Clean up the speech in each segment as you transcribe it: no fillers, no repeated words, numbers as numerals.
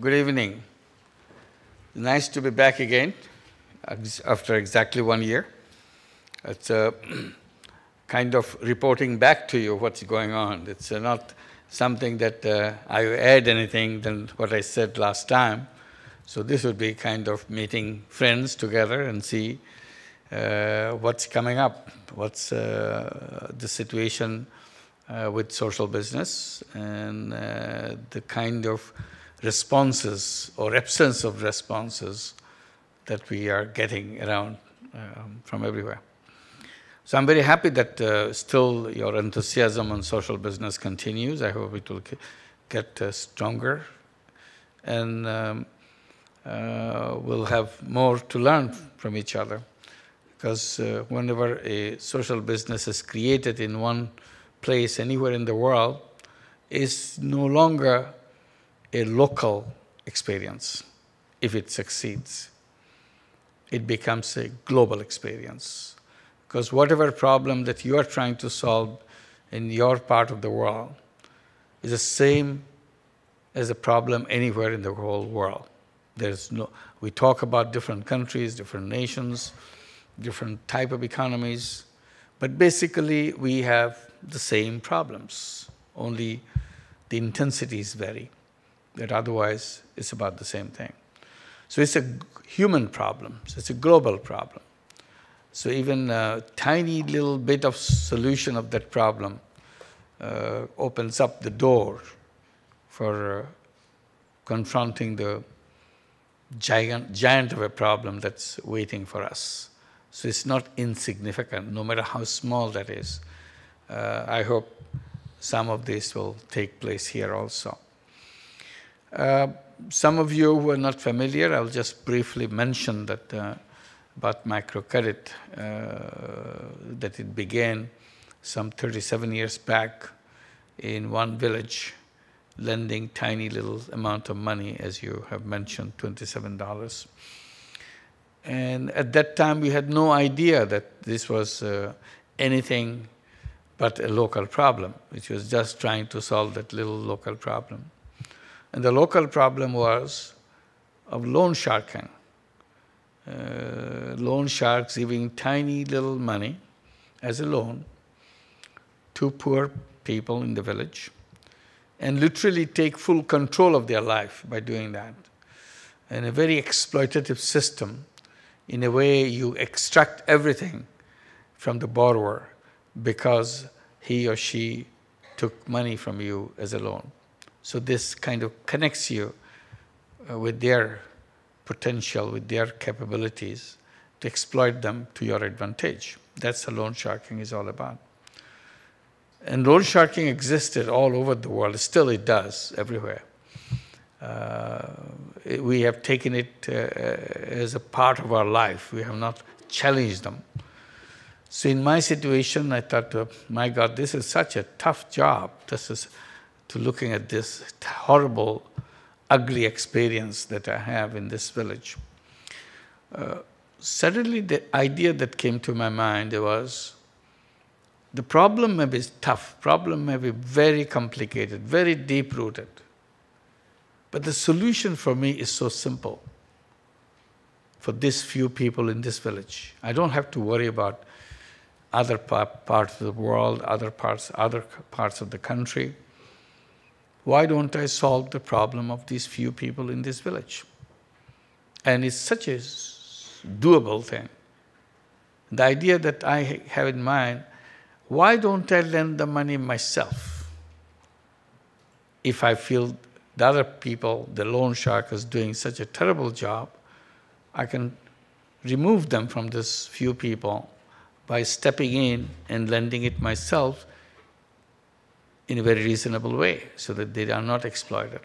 Good evening. Nice to be back again after exactly 1 year. It's a kind of reporting back to you what's going on. It's not something that I add anything than what I said last time. So this would be kind of meeting friends together and see what's coming up, what's the situation with social business and the kind of responses or absence of responses that we are getting around from everywhere. So I'm very happy that still your enthusiasm on social business continues. I hope it will get stronger, and we'll have more to learn from each other, because whenever a social business is created in one place anywhere in the world, is no longer a local experience. If it succeeds, it becomes a global experience. Because whatever problem that you are trying to solve in your part of the world is the same as a problem anywhere in the whole world. We talk about different countries, different nations, different type of economies, but basically we have the same problems, only the intensities vary, but otherwise it's about the same thing. So it's a human problem, so it's a global problem. So even a tiny little bit of solution of that problem opens up the door for confronting the giant of a problem that's waiting for us. So it's not insignificant, no matter how small that is. I hope some of this will take place here also. Some of you who are not familiar, I'll just briefly mention that about Microcurrent, that it began some 37 years back in one village, lending tiny little amount of money, as you have mentioned, $27. And at that time, we had no idea that this was anything but a local problem, which was just trying to solve that little local problem. And the local problem was of loan sharking. Loan sharks giving tiny little money as a loan to poor people in the village and literally take full control of their life by doing that. And a very exploitative system. In a way, you extract everything from the borrower because he or she took money from you as a loan. So this kind of connects you with their potential, with their capabilities to exploit them to your advantage. That's what loan sharking is all about. And loan sharking existed all over the world. Still it does everywhere. We have taken it as a part of our life. We have not challenged them. So in my situation, I thought, my God, this is such a tough job. This is to looking at this horrible, ugly experience that I have in this village. Suddenly, the idea that came to my mind was, the problem may be tough, problem may be very complicated, very deep-rooted, but the solution for me is so simple for these few people in this village. I don't have to worry about other parts of the world, other parts of the country. Why don't I solve the problem of these few people in this village? And it's such a doable thing. The idea that I have in mind, why don't I lend the money myself? If I feel the other people, the loan shark, is doing such a terrible job, I can remove them from this few people by stepping in and lending it myself in a very reasonable way so that they are not exploited.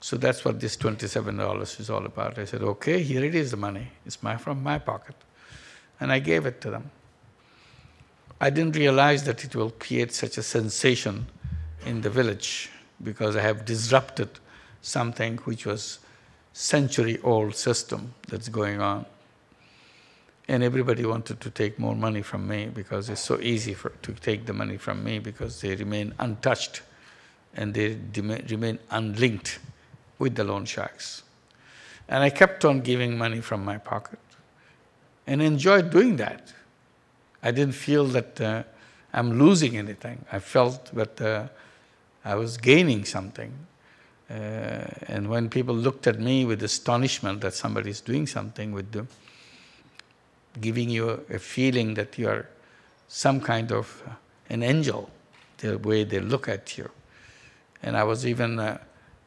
So that's what this $27 is all about. I said, okay, here it is, the money. It's from my pocket. And I gave it to them. I didn't realize that it will create such a sensation in the village because I have disrupted something which was century-old system that's going on. And everybody wanted to take more money from me because it's so easy to take the money from me because they remain untouched and they remain unlinked with the loan sharks. And I kept on giving money from my pocket and enjoyed doing that. I didn't feel that I'm losing anything. I felt that I was gaining something. And when people looked at me with astonishment that somebody is doing something with them, giving you a feeling that you are some kind of an angel, the way they look at you. And I was even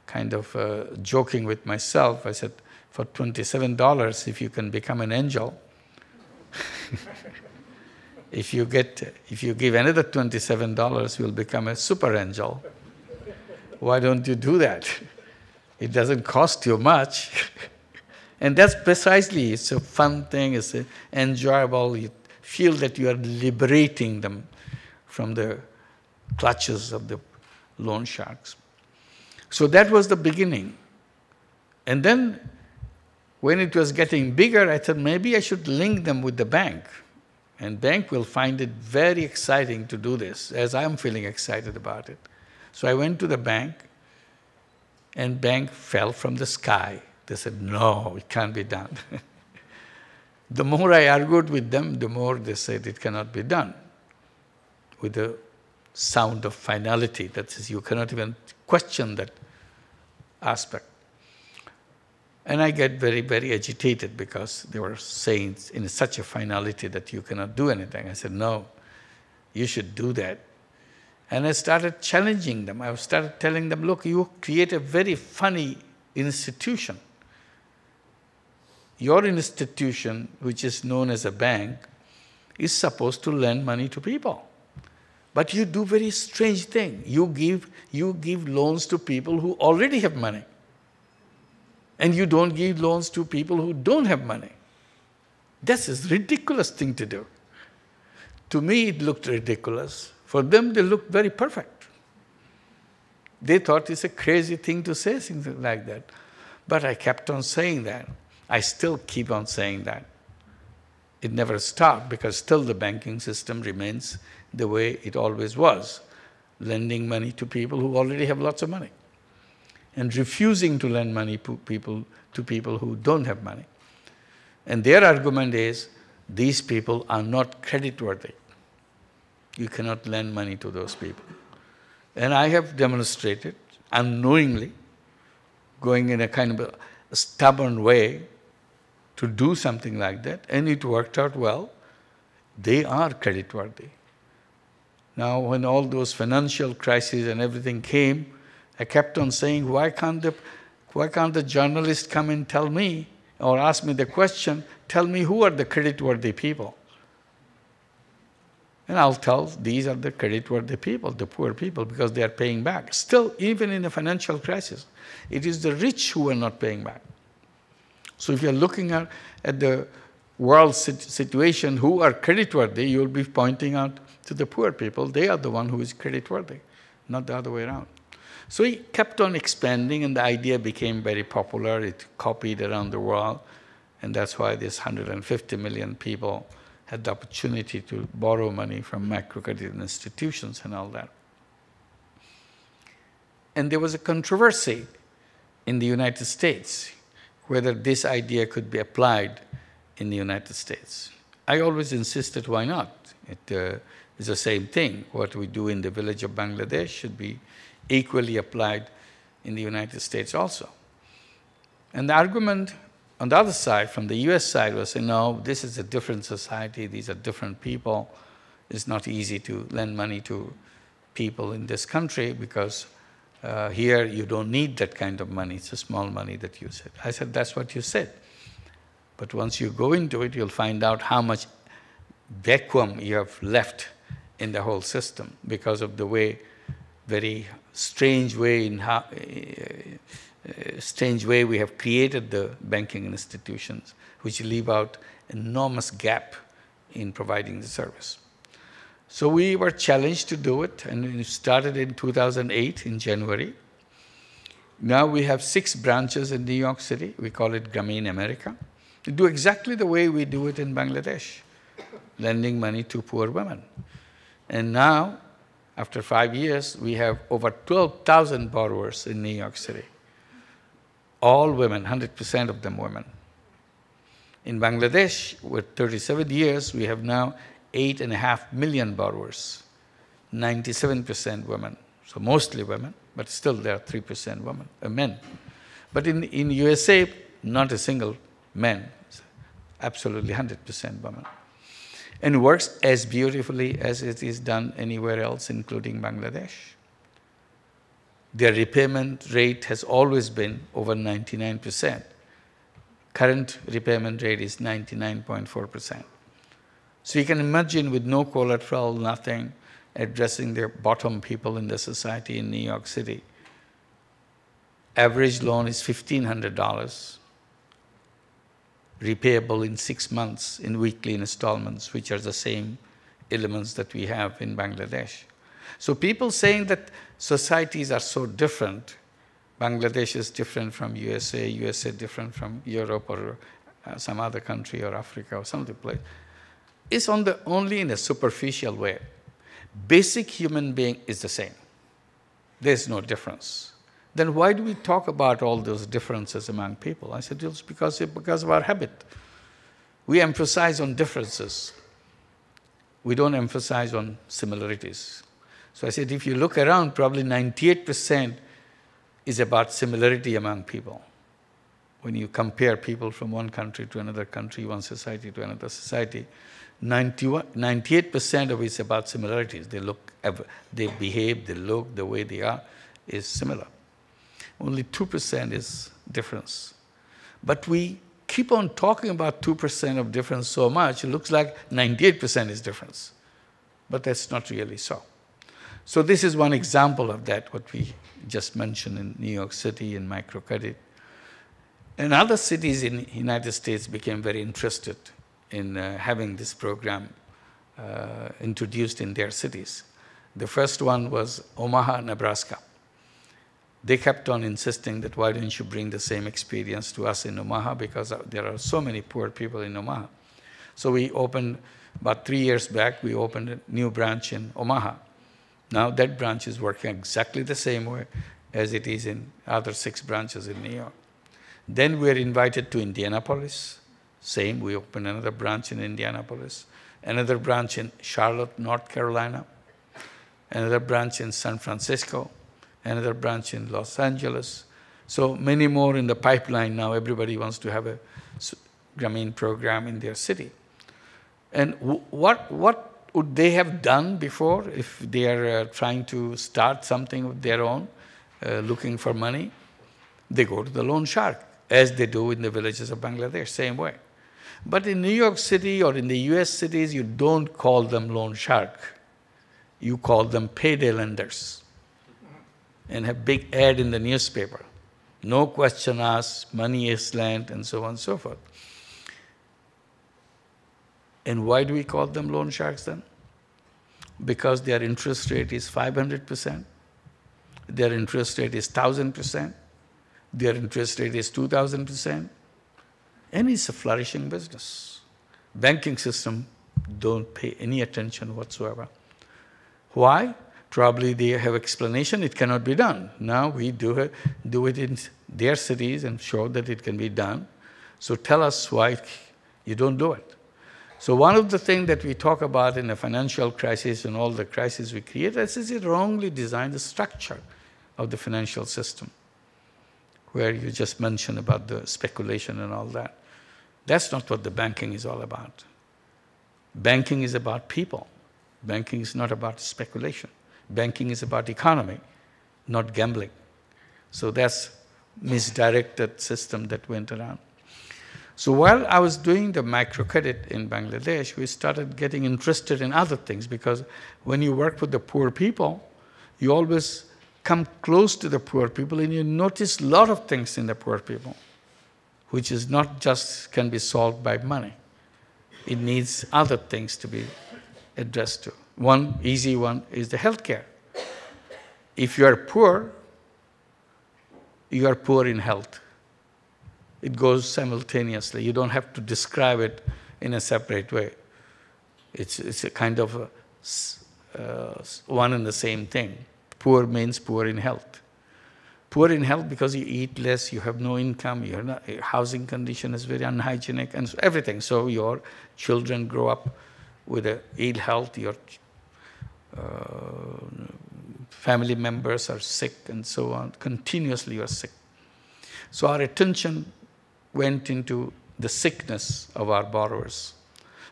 kind of joking with myself. I said, for $27, if you can become an angel, if you give another $27, you'll become a super angel. Why don't you do that? It doesn't cost you much. And that's precisely, it's a fun thing, it's enjoyable. You feel that you are liberating them from the clutches of the loan sharks. So that was the beginning. And then when it was getting bigger, I thought maybe I should link them with the bank. And bank will find it very exciting to do this, as I'm feeling excited about it. So I went to the bank, and bank fell from the sky. They said, no, it can't be done. The more I argued with them, the more they said it cannot be done, with the sound of finality. That is, you cannot even question that aspect. And I get very, very agitated because they were saying in such a finality that you cannot do anything. I said, no, you should do that. And I started challenging them. I started telling them, look, you create a very funny institution. Your institution, which is known as a bank, is supposed to lend money to people. But you do very strange thing. You give loans to people who already have money. And you don't give loans to people who don't have money. That's a ridiculous thing to do. To me, it looked ridiculous. For them, they looked very perfect. They thought it's a crazy thing to say something like that. But I kept on saying that. I still keep on saying that. It never stopped because still the banking system remains the way it always was, lending money to people who already have lots of money and refusing to lend money to people who don't have money. And their argument is, these people are not creditworthy. You cannot lend money to those people. And I have demonstrated, unknowingly, going in a kind of a stubborn way to do something like that, and it worked out well. They are creditworthy. Now, when all those financial crises and everything came, I kept on saying, why can't the journalist come and tell me, or ask me the question, tell me who are the creditworthy people? And I'll tell, these are the creditworthy people, the poor people, because they are paying back. Still, even in a financial crisis, it is the rich who are not paying back. So if you're looking at the world situation, who are creditworthy, you'll be pointing out to the poor people. They are the one who is creditworthy, not the other way around. So he kept on expanding, and the idea became very popular. It copied around the world, and that's why this 150 million people had the opportunity to borrow money from microcredit institutions and all that. And there was a controversy in the United States whether this idea could be applied in the United States. I always insisted, why not? It is the same thing. What we do in the village of Bangladesh should be equally applied in the United States also. And the argument on the other side, from the US side, was, no, this is a different society, these are different people. It's not easy to lend money to people in this country because here you don't need that kind of money. It's a small money that you said. I said, that's what you said. But once you go into it, you'll find out how much vacuum you have left in the whole system because of the way, very strange way we have created the banking institutions, which leave out enormous gap in providing the service. So we were challenged to do it, and we started in 2008 in January. Now we have 6 branches in New York City. We call it Grameen America. We do exactly the way we do it in Bangladesh, lending money to poor women. And now, after 5 years, we have over 12,000 borrowers in New York City. all women, 100% of them women. In Bangladesh, with 37 years, we have now 8.5 million borrowers, 97% women. So mostly women, but still there are 3% women, men. But in USA, not a single man, absolutely 100% women. And works as beautifully as it is done anywhere else, including Bangladesh. Their repayment rate has always been over 99%. Current repayment rate is 99.4%. So you can imagine with no collateral, nothing, addressing the bottom people in the society in New York City. Average loan is $1,500, repayable in 6 months in weekly installments, which are the same elements that we have in Bangladesh. So people saying that societies are so different, Bangladesh is different from USA, USA different from Europe or some other country or Africa or some other place, is only in a superficial way. Basic human being is the same. There's no difference. Then why do we talk about all those differences among people? I said, it's because of our habit. We emphasize on differences. We don't emphasize on similarities. So I said, if you look around, probably 98% is about similarity among people. When you compare people from one country to another country, one society to another society, 98% of it is about similarities. They look, they behave, they look, the way they are is similar. Only 2% is difference. But we keep on talking about 2% of difference so much, it looks like 98% is difference. But that's not really so. So this is one example of that, what we just mentioned in New York City and microcredit. And other cities in the United States became very interested in having this program introduced in their cities. The first one was Omaha, Nebraska. They kept on insisting that why don't you bring the same experience to us in Omaha, because there are so many poor people in Omaha. So we opened, about 3 years back, we opened a new branch in Omaha. Now that branch is working exactly the same way as it is in other 6 branches in New York. Then we were invited to Indianapolis. Same, we opened another branch in Indianapolis, another branch in Charlotte, North Carolina, another branch in San Francisco, another branch in Los Angeles. So many more in the pipeline now. Everybody wants to have a Grameen program in their city. And what would they have done before if they are trying to start something of their own, looking for money? They go to the loan shark, as they do in the villages of Bangladesh, same way. But in New York City or in the US cities, you don't call them loan shark. You call them payday lenders and have big ad in the newspaper. No question asked, money is lent, and so on and so forth. And why do we call them loan sharks then? Because their interest rate is 500%, their interest rate is 1,000%, their interest rate is 2,000%, and it's a flourishing business. Banking system don't pay any attention whatsoever. Why? Probably they have explanation, it cannot be done. Now we do it in their cities and show that it can be done. So tell us why you don't do it. So one of the things that we talk about in a financial crisis and all the crises we create is it wrongly designed the structure of the financial system, where you just mentioned about the speculation and all that. That's not what the banking is all about. Banking is about people. Banking is not about speculation. Banking is about economy, not gambling. So that's misdirected system that went around. So while I was doing the microcredit in Bangladesh, we started getting interested in other things, because when you work with the poor people, you always come close to the poor people and you notice a lot of things in the poor people, which is not just can be solved by money. It needs other things to be addressed to. One easy one is the healthcare. If you are poor in health. It goes simultaneously. You don't have to describe it in a separate way. It's a kind of one and the same thing. Poor means poor in health. poor in health because you eat less, you have no income, your housing condition is very unhygienic, and everything. So your children grow up with ill health, your family members are sick, and so on. Continuously you are sick. So our attention went into the sickness of our borrowers.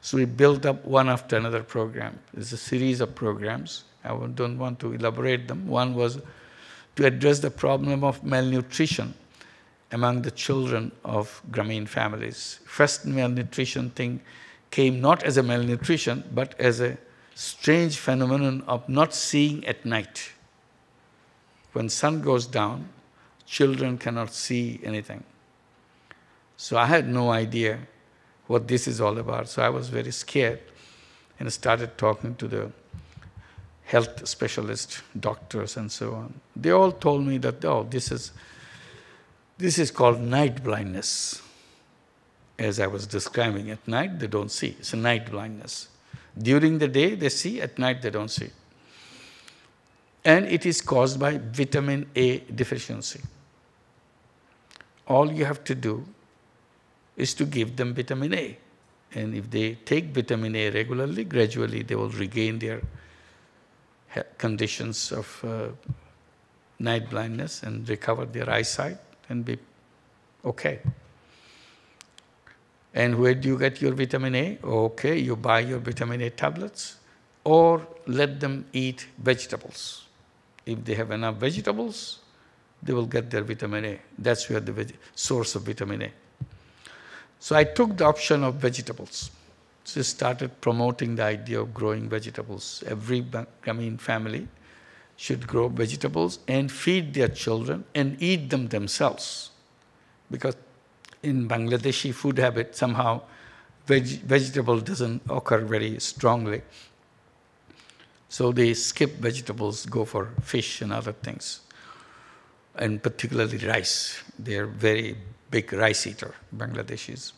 So we built up one after another program. There's a series of programs. I don't want to elaborate them. One was to address the problem of malnutrition among the children of Grameen families. First malnutrition thing came not as a malnutrition, but as a strange phenomenon of not seeing at night. When sun goes down, children cannot see anything. So I had no idea what this is all about. So I was very scared and started talking to the health specialists, doctors, and so on. They all told me that, oh, this is called night blindness. As I was describing, at night they don't see. It's a night blindness. During the day they see, at night they don't see. And it is caused by vitamin A deficiency. All you have to do is to give them vitamin A. And if they take vitamin A regularly, gradually they will regain their conditions of night blindness and recover their eyesight and be okay. And where do you get your vitamin A? Okay, you buy your vitamin A tablets or let them eat vegetables. If they have enough vegetables, they will get their vitamin A. That's where the source of vitamin A. So I took the option of vegetables. So I started promoting the idea of growing vegetables. Every Grameen family should grow vegetables and feed their children and eat them themselves. Because in Bangladeshi food habit, somehow vegetable doesn't occur very strongly. So they skip vegetables, go for fish and other things. And particularly rice. They're very big rice eater, Bangladeshis.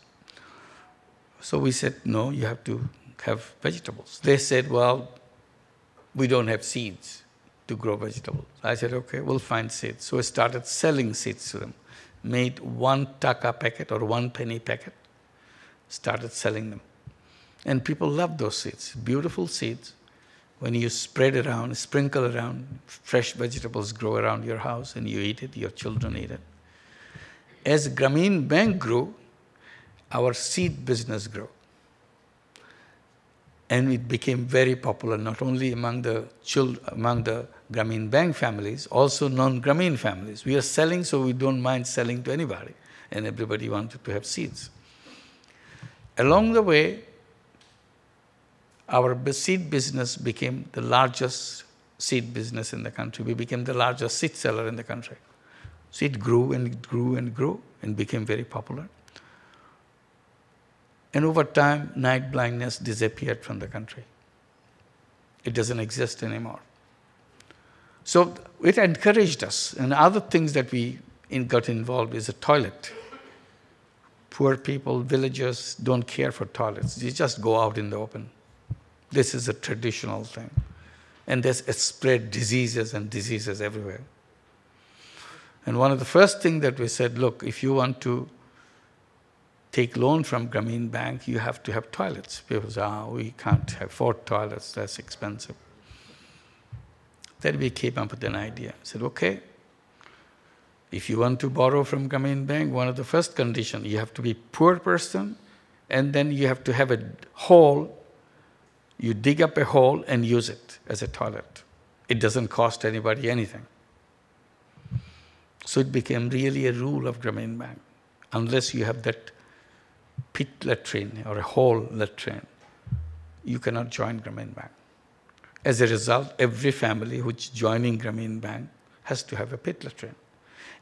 So we said, no, you have to have vegetables. They said, well, we don't have seeds to grow vegetables. I said, okay, we'll find seeds. So I started selling seeds to them. Made 1 taka packet or 1 penny packet, started selling them. And people love those seeds, beautiful seeds. When you spread around, sprinkle around, fresh vegetables grow around your house and you eat it, your children eat it. As Grameen Bank grew, our seed business grew. And it became very popular, not only among the Grameen Bank families, also non-Grameen families. We are selling, so we don't mind selling to anybody. And everybody wanted to have seeds. Along the way, our seed business became the largest seed business in the country. We became the largest seed seller in the country. So it grew and it grew and grew and became very popular. And over time, night blindness disappeared from the country. It doesn't exist anymore. So it encouraged us. And other things that we got involved is a toilet. Poor people, villagers don't care for toilets. They just go out in the open. This is a traditional thing. And it spread diseases and diseases everywhere. And one of the first things that we said, look, if you want to take loan from Grameen Bank, you have to have toilets. People say, we can't afford toilets, that's expensive. Then we came up with an idea. I said, okay, if you want to borrow from Grameen Bank, one of the first conditions, you have to be a poor person, and then you have to have a hole. You dig up a hole and use it as a toilet. It doesn't cost anybody anything. So it became really a rule of Grameen Bank. Unless you have that pit latrine or a hole latrine, you cannot join Grameen Bank. As a result, every family which is joining Grameen Bank has to have a pit latrine.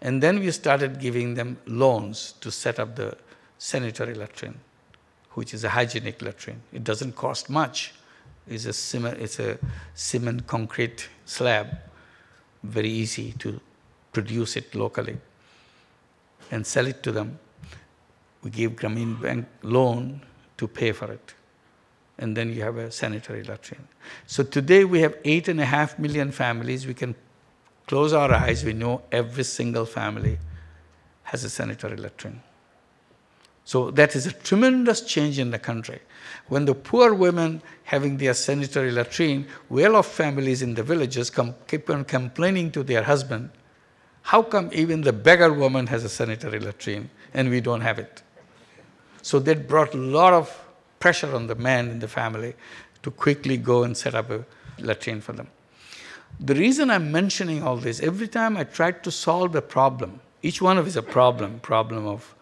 And then we started giving them loans to set up the sanitary latrine, which is a hygienic latrine. It doesn't cost much. It's a cement concrete slab, very easy to produce it locally and sell it to them. We give Grameen Bank loan to pay for it. And then you have a sanitary latrine. So today we have 8.5 million families. We can close our eyes, we know every single family has a sanitary latrine. So that is a tremendous change in the country. When the poor women having their sanitary latrine, well-off families in the villages keep on complaining to their husband, how come even the beggar woman has a sanitary latrine and we don't have it? So that brought a lot of pressure on the man in the family to quickly go and set up a latrine for them. The reason I'm mentioning all this, every time I tried to solve a problem, each one of is a problem of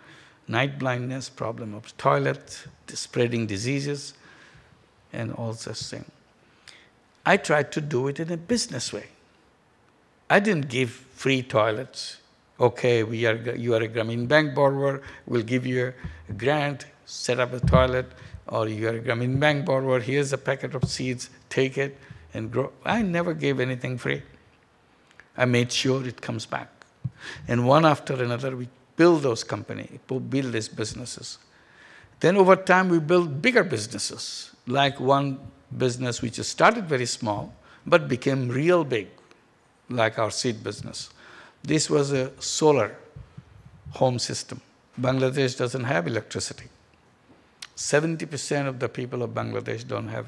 night blindness, problem of toilet, spreading diseases, and all such things. I tried to do it in a business way. I didn't give free toilets. Okay, you are a Grameen Bank borrower, we'll give you a grant, set up a toilet, or you are a Grameen Bank borrower, here's a packet of seeds, take it and grow. I never gave anything free. I made sure it comes back. And one after another, we build those companies, build these businesses. Then over time, we build bigger businesses, like one business which started very small, but became real big, like our seed business. This was a solar home system. Bangladesh doesn't have electricity. 70% of the people of Bangladesh don't have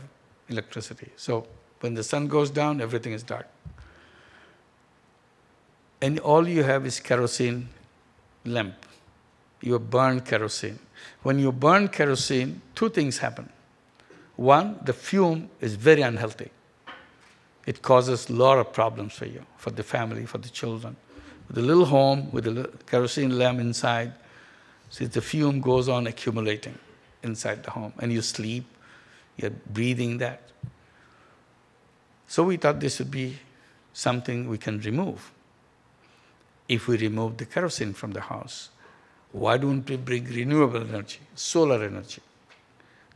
electricity. So when the sun goes down, everything is dark. And all you have is kerosene lamp. You burn kerosene. When you burn kerosene, two things happen. One, the fume is very unhealthy. It causes a lot of problems for you, for the family, for the children. With a little home, with a kerosene lamp inside, see, the fume goes on accumulating inside the home. And you sleep, you're breathing that. So we thought this would be something we can remove. If we remove the kerosene from the house, why don't we bring renewable energy, solar energy?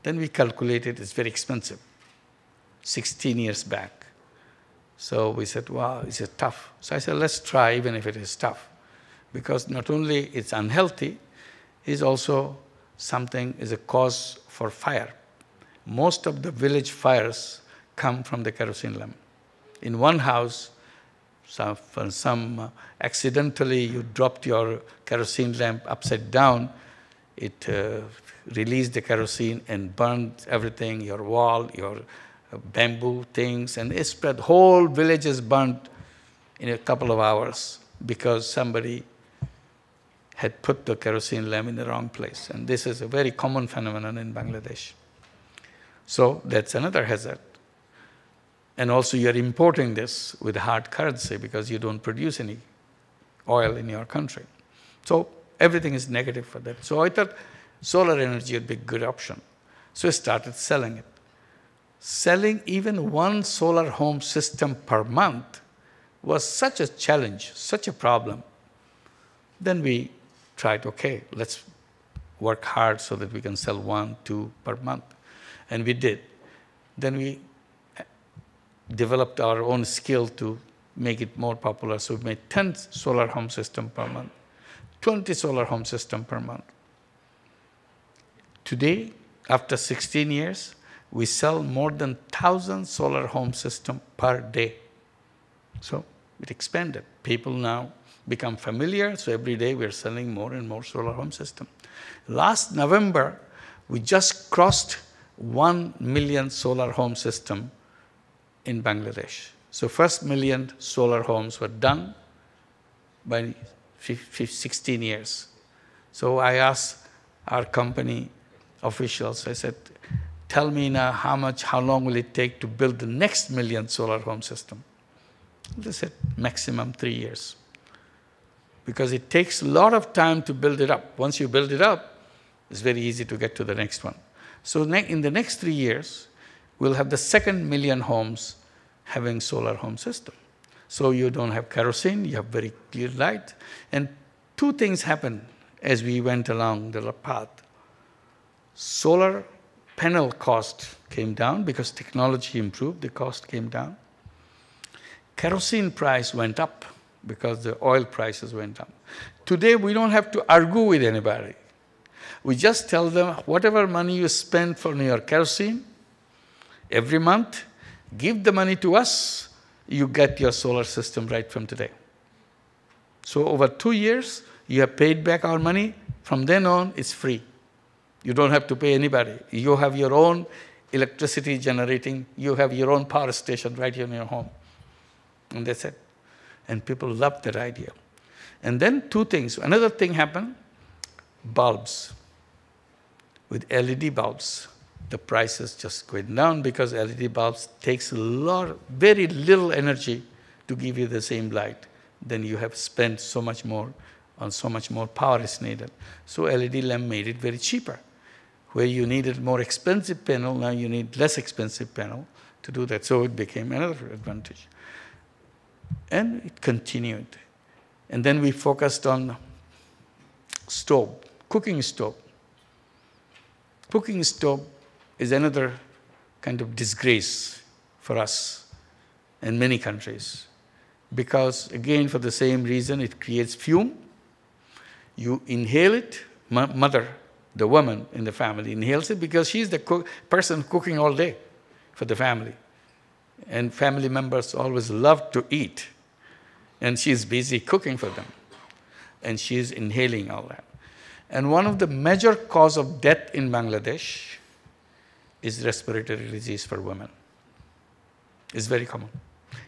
Then we calculated it's very expensive, 16 years back. So we said, wow, it's tough. So I said, let's try even if it is tough. Because not only it's unhealthy, it's also something is a cause for fire. Most of the village fires come from the kerosene lamp. In one house, accidentally you dropped your kerosene lamp upside down, it released the kerosene and burned everything, your wall, your bamboo things, and it spread. Whole village is burnt in a couple of hours because somebody had put the kerosene lamp in the wrong place. And this is a very common phenomenon in Bangladesh. So that's another hazard. And also you're importing this with hard currency because you don't produce any oil in your country. So everything is negative for that. So I thought solar energy would be a good option. So I started selling it. Selling even one solar home system per month was such a challenge, such a problem. Then we tried, okay, let's work hard so that we can sell 1, 2 per month. And we did. Then we developed our own skill to make it more popular. So we made 10 solar home systems per month, 20 solar home systems per month. Today, after 16 years, we sell more than 1,000 solar home systems per day. So it expanded. People now become familiar, so every day we're selling more and more solar home systems. Last November, we just crossed 1 million solar home system in Bangladesh. So first million solar homes were done by 16 years. So I asked our company officials, I said, tell me now how long will it take to build the next million solar home system? They said maximum 3 years. Because it takes a lot of time to build it up. Once you build it up, it's very easy to get to the next one. So in the next 3 years, we'll have the second million homes having solar home system. So you don't have kerosene, you have very clear light. And two things happened as we went along the path. Solar panel cost came down because technology improved, the cost came down. Kerosene price went up because the oil prices went up. Today, we don't have to argue with anybody. We just tell them, whatever money you spend for your kerosene, every month, give the money to us, you get your solar system right from today. So over 2 years, you have paid back our money. From then on, it's free. You don't have to pay anybody. You have your own electricity generating. You have your own power station right here in your home. And that's it. And people loved that idea. And then two things. Another thing happened, bulbs. With LED bulbs, the prices just went down because LED bulbs takes very little energy to give you the same light. Then you have spent so much more on so much more power is needed. So LED lamp made it very cheaper. Where you needed more expensive panel, now you need less expensive panel to do that. So it became another advantage. And it continued. And then we focused on stove, cooking stove. Cooking stove is another kind of disgrace for us in many countries. Because, again, for the same reason, it creates fume. You inhale it. Mother, the woman in the family, inhales it because she's the person cooking all day for the family. And family members always love to eat. And she's busy cooking for them. And she's inhaling all that. And one of the major cause of death in Bangladesh is respiratory disease for women. It's very common,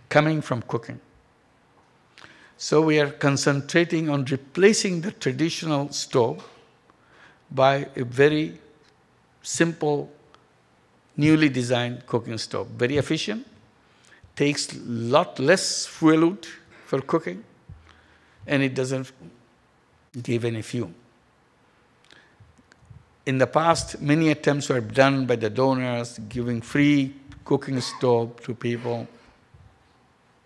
coming from cooking. So we are concentrating on replacing the traditional stove by a very simple, newly designed cooking stove. Very efficient, takes a lot less fuel wood for cooking, and it doesn't give any fume. In the past, many attempts were done by the donors, giving free cooking stove to people.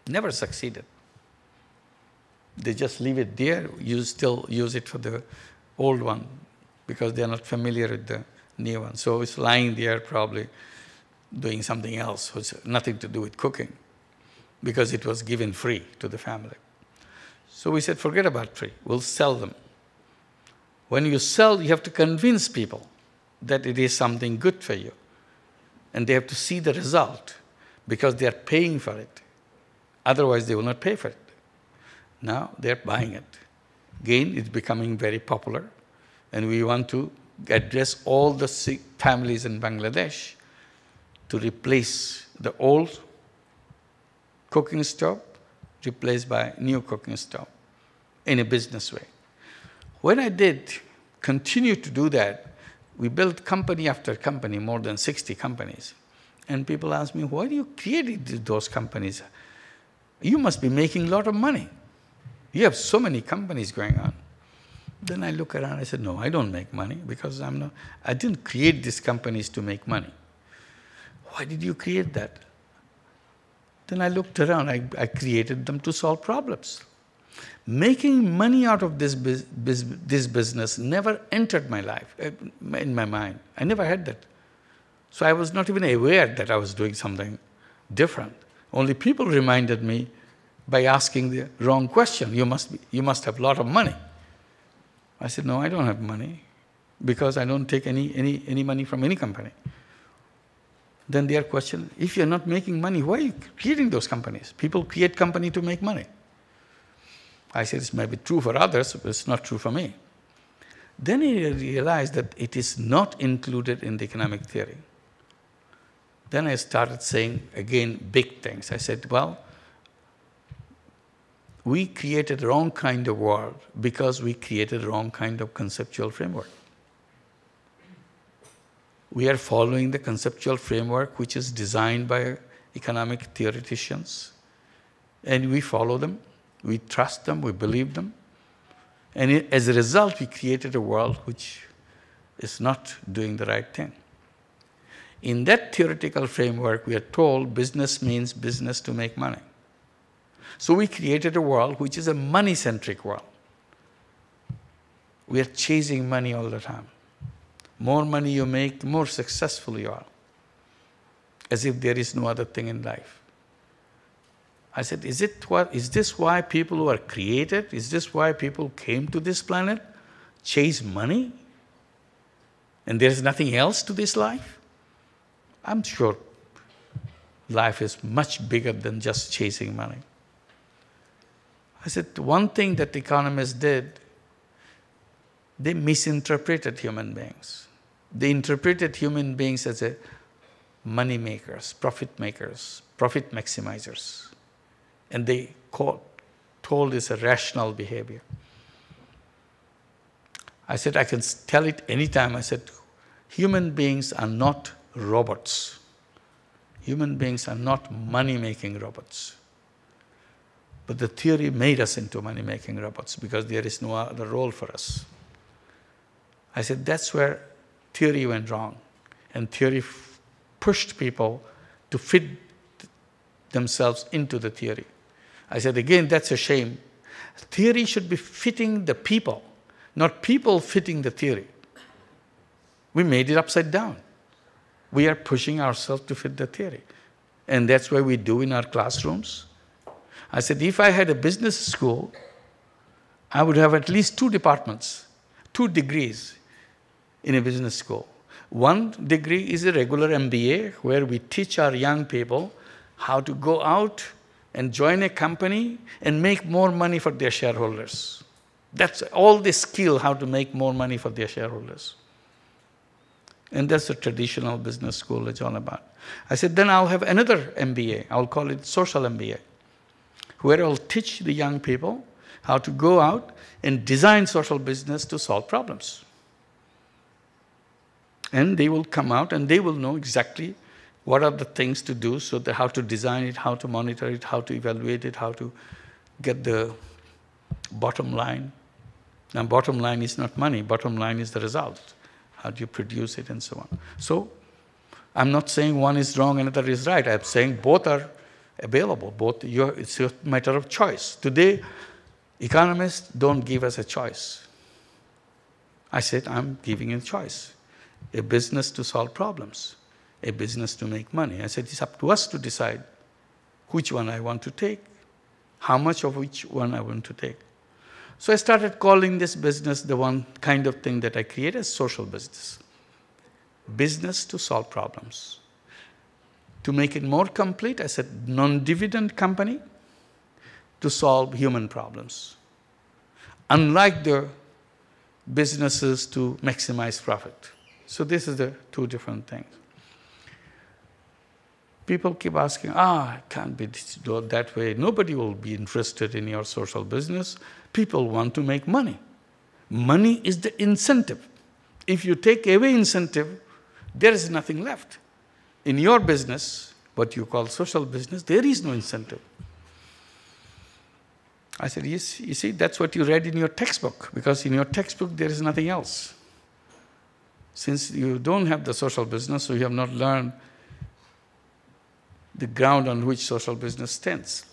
Never succeeded. They just leave it there. You still use it for the old one because they are not familiar with the new one. So it's lying there probably doing something else, which has nothing to do with cooking, because it was given free to the family. So we said, forget about free. We'll sell them. When you sell, you have to convince people that it is something good for you. And they have to see the result because they are paying for it. Otherwise, they will not pay for it. Now they're buying it. Again, it's becoming very popular. And we want to address all the families in Bangladesh to replace the old cooking stove, replaced by new cooking stove in a business way. When I did continue to do that, we built company after company, more than 60 companies. And people ask me, why do you create those companies? You must be making a lot of money. You have so many companies going on. Then I look around, I said, no, I don't make money because I didn't create these companies to make money. Why did you create that? Then I looked around, I created them to solve problems. Making money out of this business never entered my life, in my mind. I never had that. So I was not even aware that I was doing something different. Only people reminded me by asking the wrong question. You must have a lot of money. I said, no, I don't have money because I don't take any money from any company. Then their question, if you're not making money, why are you creating those companies? People create company to make money. I said, it may be true for others, but it's not true for me. Then I realized that it is not included in the economic theory. Then I started saying, again, big things. I said, well, we created the wrong kind of world because we created the wrong kind of conceptual framework. We are following the conceptual framework which is designed by economic theoreticians, and we follow them. We trust them, we believe them. And as a result, we created a world which is not doing the right thing. In that theoretical framework, we are told business means business to make money. So we created a world which is a money-centric world. We are chasing money all the time. More money you make, the more successful you are. As if there is no other thing in life. I said, is this why people were created? Is this why people came to this planet? Chase money? And there is nothing else to this life? I'm sure life is much bigger than just chasing money. I said, one thing that economists did, they misinterpreted human beings. They interpreted human beings as money makers, profit maximizers. And they told it's a rational behavior. I said, I can tell it anytime. I said, human beings are not robots. Human beings are not money-making robots. But the theory made us into money-making robots because there is no other role for us. I said, that's where theory went wrong. And theory pushed people to fit themselves into the theory. I said, again, that's a shame. Theory should be fitting the people, not people fitting the theory. We made it upside down. We are pushing ourselves to fit the theory. And that's what we do in our classrooms. I said, if I had a business school, I would have at least 2 departments, 2 degrees in a business school. One degree is a regular MBA, where we teach our young people how to go out and join a company and make more money for their shareholders. That's all the skill, how to make more money for their shareholders. And that's a traditional business school it's all about. I said, then I'll have another MBA. I'll call it social MBA, where I'll teach the young people how to go out and design social business to solve problems. And they will come out and they will know exactly what are the things to do, so that how to design it, how to monitor it, how to evaluate it, how to get the bottom line. Now, bottom line is not money. Bottom line is the result. How do you produce it and so on. So I'm not saying one is wrong, another is right. I'm saying both are available. It's a matter of choice. Today, economists don't give us a choice. I said, I'm giving a choice. A business to solve problems, a business to make money. I said, it's up to us to decide which one I want to take, how much of which one I want to take. So I started calling this business, the one kind of thing that I created, as social business. Business to solve problems. To make it more complete, I said non-dividend company to solve human problems. Unlike the businesses to maximize profit. So this is the 2 different things. People keep asking, it can't be that way. Nobody will be interested in your social business. People want to make money. Money is the incentive. If you take away incentive, there is nothing left. In your business, what you call social business, there is no incentive. I said, yes, you see, that's what you read in your textbook, because in your textbook there is nothing else. Since you don't have the social business, so you have not learned the ground on which social business stands.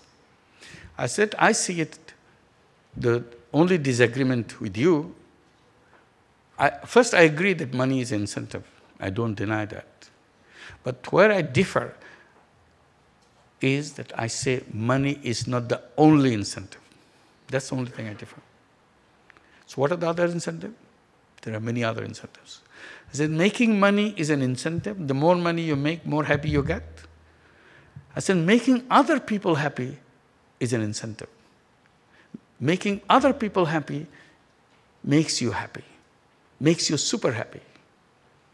I said, I see it, the only disagreement with you, first I agree that money is incentive. I don't deny that. But where I differ is that I say money is not the only incentive. That's the only thing I differ. So what are the other incentives? There are many other incentives. I said, making money is an incentive. The more money you make, more happy you get. I said, making other people happy is an incentive. Making other people happy makes you happy, makes you super happy.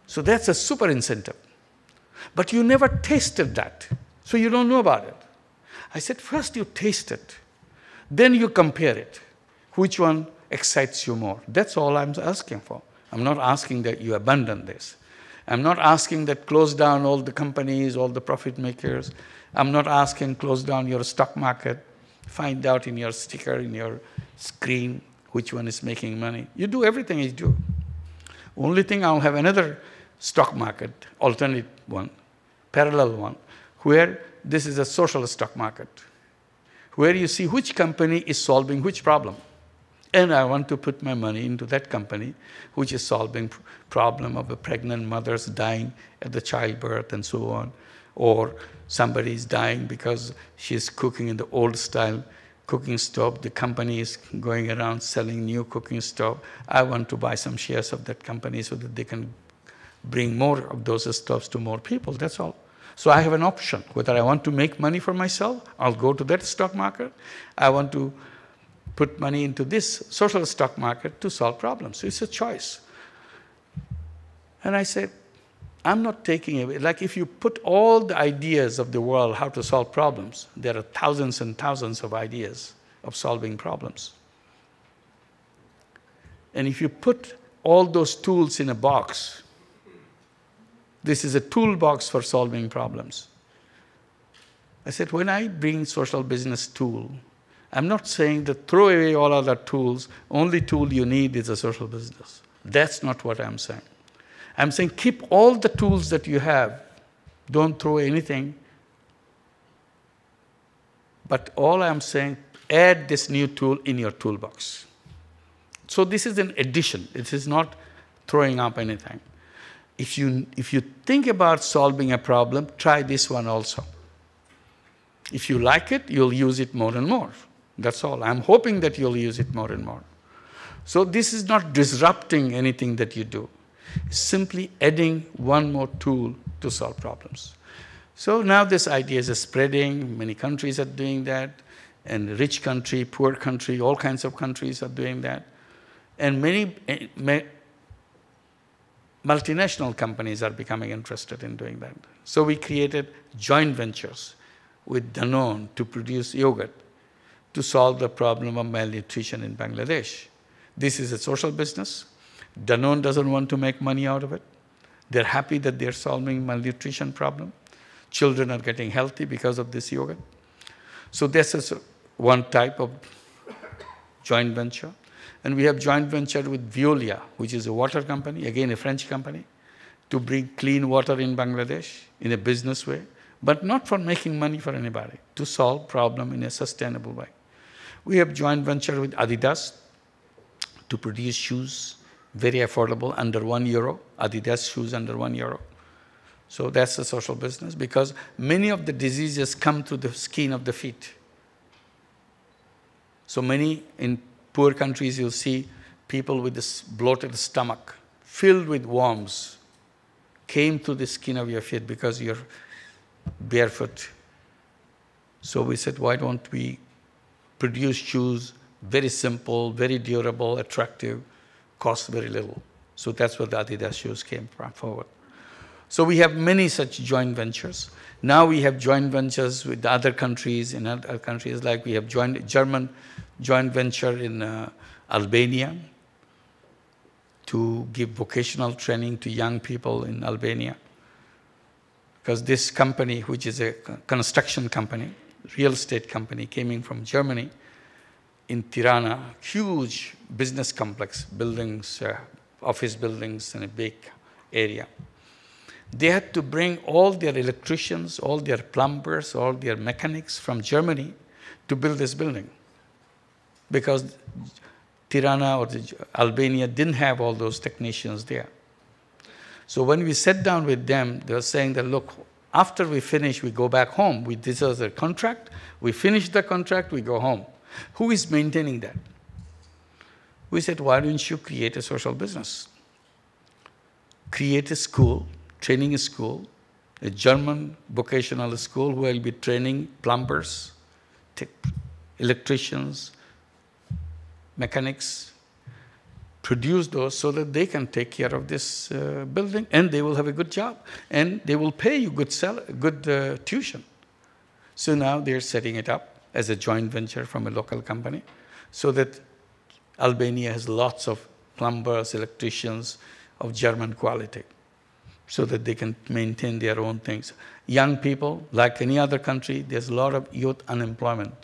So that's a super incentive. But you never tasted that, so you don't know about it. I said, first you taste it, then you compare it. Which one excites you more? That's all I'm asking for. I'm not asking that you abandon this. I'm not asking that close down all the companies, all the profit makers. I'm not asking close down your stock market, find out in your sticker, in your screen, which one is making money. You do everything you do. Only thing, I'll have another stock market, alternate one, parallel one, where this is a social stock market, where you see which company is solving which problem. And I want to put my money into that company, which is solving problem of a pregnant mother's dying at the childbirth and so on. Or somebody is dying because she's cooking in the old style cooking stove. The company is going around selling new cooking stove. I want to buy some shares of that company so that they can bring more of those stoves to more people. That's all. So I have an option. Whether I want to make money for myself, I'll go to that stock market. I want to put money into this social stock market to solve problems. So it's a choice. And I said, I'm not taking away. Like if you put all the ideas of the world how to solve problems, there are thousands and thousands of ideas of solving problems. And if you put all those tools in a box, this is a toolbox for solving problems. I said, when I bring social business tool, I'm not saying that throw away all other tools, only tool you need is a social business. That's not what I'm saying. I'm saying keep all the tools that you have, don't throw anything. But all I'm saying, add this new tool in your toolbox. So this is an addition. It is not throwing up anything. If you think about solving a problem, try this one also. If you like it, you'll use it more and more. That's all. I'm hoping that you'll use it more and more. So this is not disrupting anything that you do. It's simply adding one more tool to solve problems. So now this idea is spreading. Many countries are doing that. And rich country, poor country, all kinds of countries are doing that. And many multinational companies are becoming interested in doing that. So we created joint ventures with Danone to produce yogurt to solve the problem of malnutrition in Bangladesh. This is a social business. Danone doesn't want to make money out of it. They're happy that they're solving malnutrition problem. Children are getting healthy because of this yogurt. So this is one type of joint venture. And we have joint venture with Veolia, which is a water company, again a French company, to bring clean water in Bangladesh in a business way, but not for making money for anybody, to solve problem in a sustainable way. We have joint venture with Adidas to produce shoes, very affordable, under €1. Adidas shoes under €1. So that's a social business because many of the diseases come through the skin of the feet. So many in poor countries, you'll see people with this bloated stomach, filled with worms, came through the skin of your feet because you're barefoot. So we said, why don't we produce shoes, very simple, very durable, attractive, cost very little. So that's where the Adidas shoes came forward. So we have many such joint ventures. Now we have joint ventures with other countries, in other countries, like we have German joint venture in Albania to give vocational training to young people in Albania. Because this company, which is a construction company, real estate company, came in from Germany, in Tirana, huge business complex, buildings, office buildings in a big area. They had to bring all their electricians, all their plumbers, all their mechanics from Germany to build this building. Because Tirana or Albania didn't have all those technicians there. So when we sat down with them, they were saying that, look, after we finish, we go back home. This is a contract. We finish the contract, we go home. Who is maintaining that? We said, why don't you create a social business? Create a school, training school, a German vocational school who will be training plumbers, electricians, mechanics, produce those so that they can take care of this building and they will have a good job and they will pay you good tuition. So now they're setting it up as a joint venture from a local company so that Albania has lots of plumbers, electricians of German quality so that they can maintain their own things. Young people, like any other country, there's a lot of youth unemployment.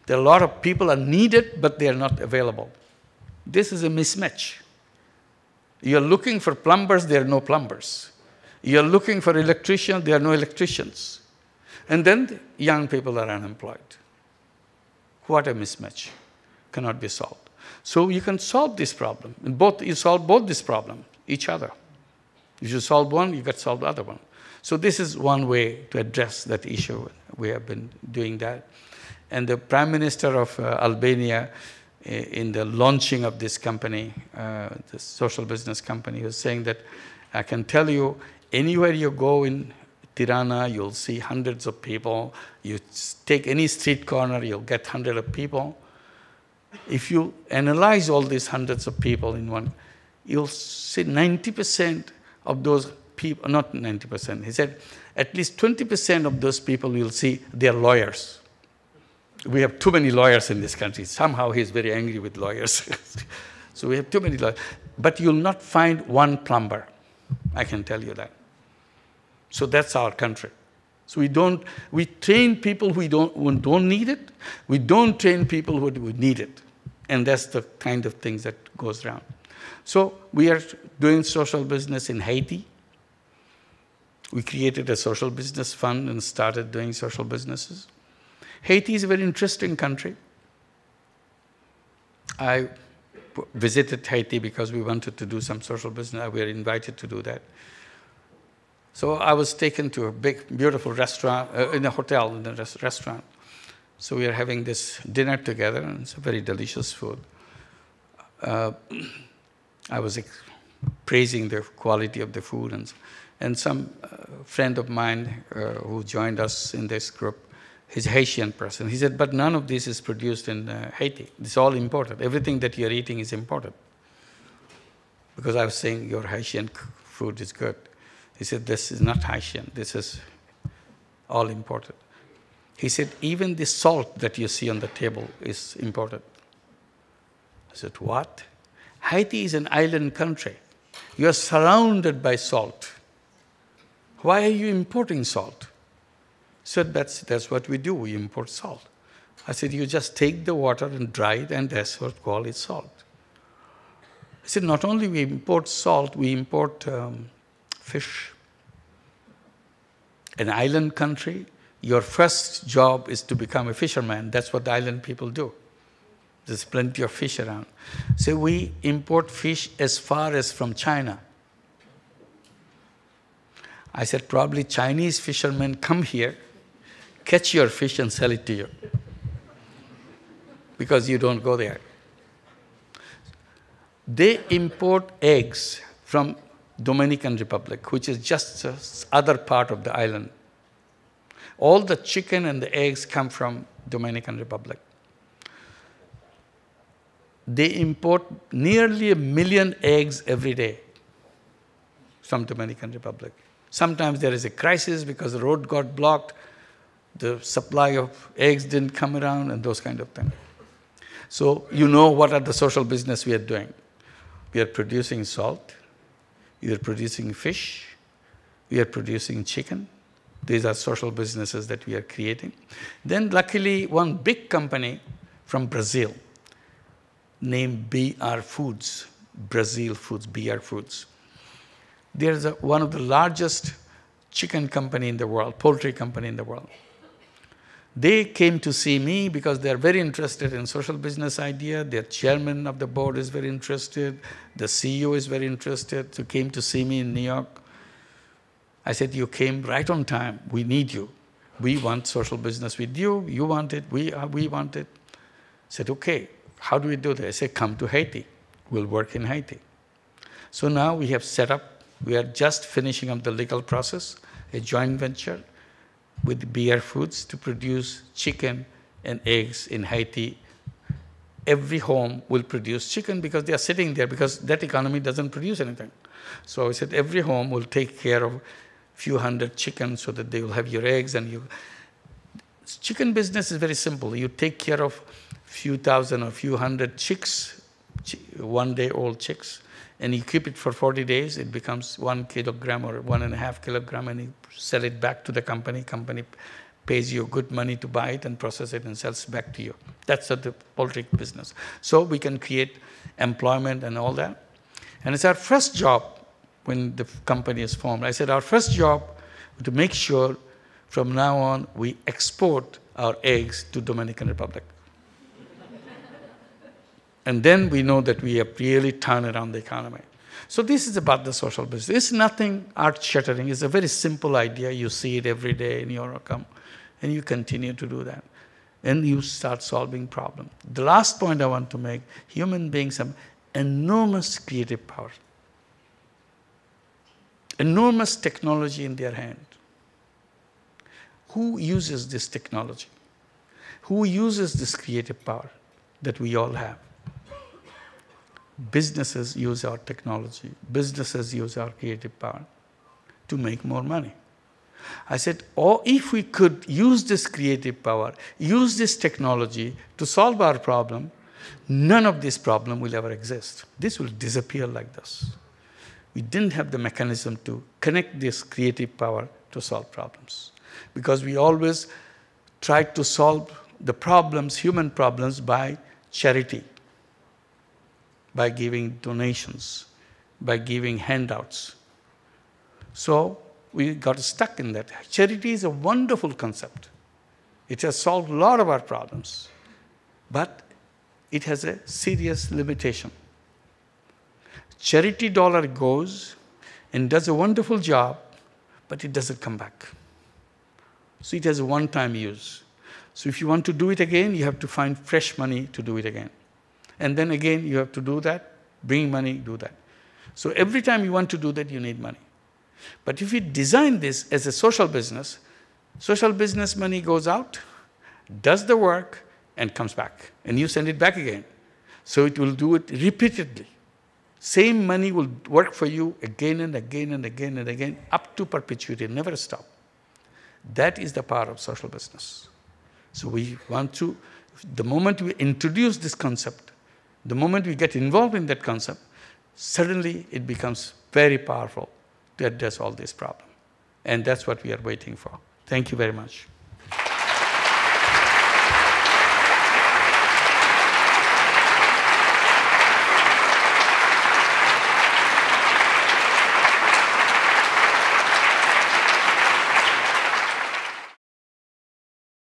There are a lot of people are needed, but they are not available. This is a mismatch. You're looking for plumbers, there are no plumbers. You're looking for electricians, there are no electricians. And then the young people are unemployed. What a mismatch. Cannot be solved. So you can solve this problem. You solve both this problem, each other. If you solve one, you got to solve the other one. So this is one way to address that issue. We have been doing that. And the Prime Minister of Albania, in the launching of this company, this social business company, was saying that I can tell you, anywhere you go in Tirana, you'll see hundreds of people. You take any street corner, you'll get hundreds of people. If you analyze all these hundreds of people in one, you'll see 90% of those people, not 90%, he said at least 20% of those people you'll see, they're lawyers. We have too many lawyers in this country. Somehow he's very angry with lawyers. So we have too many lawyers. But you'll not find one plumber. I can tell you that. So that's our country. So we train people who don't need it. We don't train people who need it. And that's the kind of things that goes around. So we are doing social business in Haiti. We created a social business fund and started doing social businesses. Haiti is a very interesting country. I visited Haiti because we wanted to do some social business. We were invited to do that. So I was taken to a big, beautiful restaurant, in a hotel, in a restaurant. So we are having this dinner together, and it's a very delicious food. I was praising the quality of the food, and some friend of mine who joined us in this group, he's a Haitian person. He said, but none of this is produced in Haiti. It's all imported. Everything that you're eating is imported. Because I was saying your Haitian food is good. He said, this is not Haitian. This is all imported. He said, even the salt that you see on the table is imported. I said, what? Haiti is an island country. You are surrounded by salt. Why are you importing salt? He said, that's what we do. We import salt. I said, you just take the water and dry it, and that's what we call it salt. I said, not only we import salt, we import fish. An island country, your first job is to become a fisherman. That's what the island people do. There's plenty of fish around. So we import fish as far as from China. I said, probably Chinese fishermen come here, catch your fish and sell it to you. Because you don't go there. They import eggs from Dominican Republic, which is just the other part of the island. All the chicken and the eggs come from Dominican Republic. They import nearly 1 million eggs every day from Dominican Republic. Sometimes there is a crisis because the road got blocked, the supply of eggs didn't come around, and those kind of things. So you know what are the social business we are doing. We are producing salt, we are producing fish, we are producing chicken. These are social businesses that we are creating. Then luckily, one big company from Brazil named BR Foods, Brazil Foods, BR Foods. There's one of the largest chicken company in the world, poultry company in the world. They came to see me because they're very interested in social business idea. Their chairman of the board is very interested. The CEO is very interested. So came to see me in New York. I said, you came right on time. We need you. We want social business with you. You want it. We want it. I said, okay, how do we do that? I said, come to Haiti. We'll work in Haiti. So now we have set up, we are just finishing up the legal process, a joint venture with BR Foods to produce chicken and eggs in Haiti. Every home will produce chicken because they are sitting there because that economy doesn't produce anything. So I said every home will take care of a few hundred chickens so that they will have your eggs. And chicken business is very simple. You take care of a few thousand or a few hundred chicks, 1 day old chicks, and you keep it for 40 days, it becomes 1 kilogram or 1.5 kilogram, and you sell it back to the company. Company pays you good money to buy it and process it and sells back to you. That's the poultry business. So we can create employment and all that. And it's our first job when the company is formed. I said our first job to make sure from now on we export our eggs to Dominican Republic. And then we know that we have really turned around the economy. So this is about the social business. It's nothing earth-shattering. It's a very simple idea. You see it every day in your income, and you continue to do that. And you start solving problems. The last point I want to make, human beings have enormous creative power. Enormous technology in their hand. Who uses this technology? Who uses this creative power that we all have? Businesses use our technology. Businesses use our creative power to make more money. I said, or if we could use this creative power, use this technology to solve our problem, none of this problem will ever exist. This will disappear like this. We didn't have the mechanism to connect this creative power to solve problems, because we always tried to solve the problems, human problems, by charity, by giving donations, by giving handouts. So we got stuck in that. Charity is a wonderful concept. It has solved a lot of our problems, but it has a serious limitation. Charity dollar goes and does a wonderful job, but it doesn't come back. So it has a one-time use. So if you want to do it again, you have to find fresh money to do it again. And then again, you have to do that, bring money, do that. So every time you want to do that, you need money. But if you design this as a social business money goes out, does the work, and comes back. And you send it back again. So it will do it repeatedly. Same money will work for you again and again and again and again, up to perpetuity, never stop. That is the power of social business. So we want to, the moment we introduce this concept, the moment we get involved in that concept, suddenly it becomes very powerful to address all these problems. And that's what we are waiting for. Thank you very much.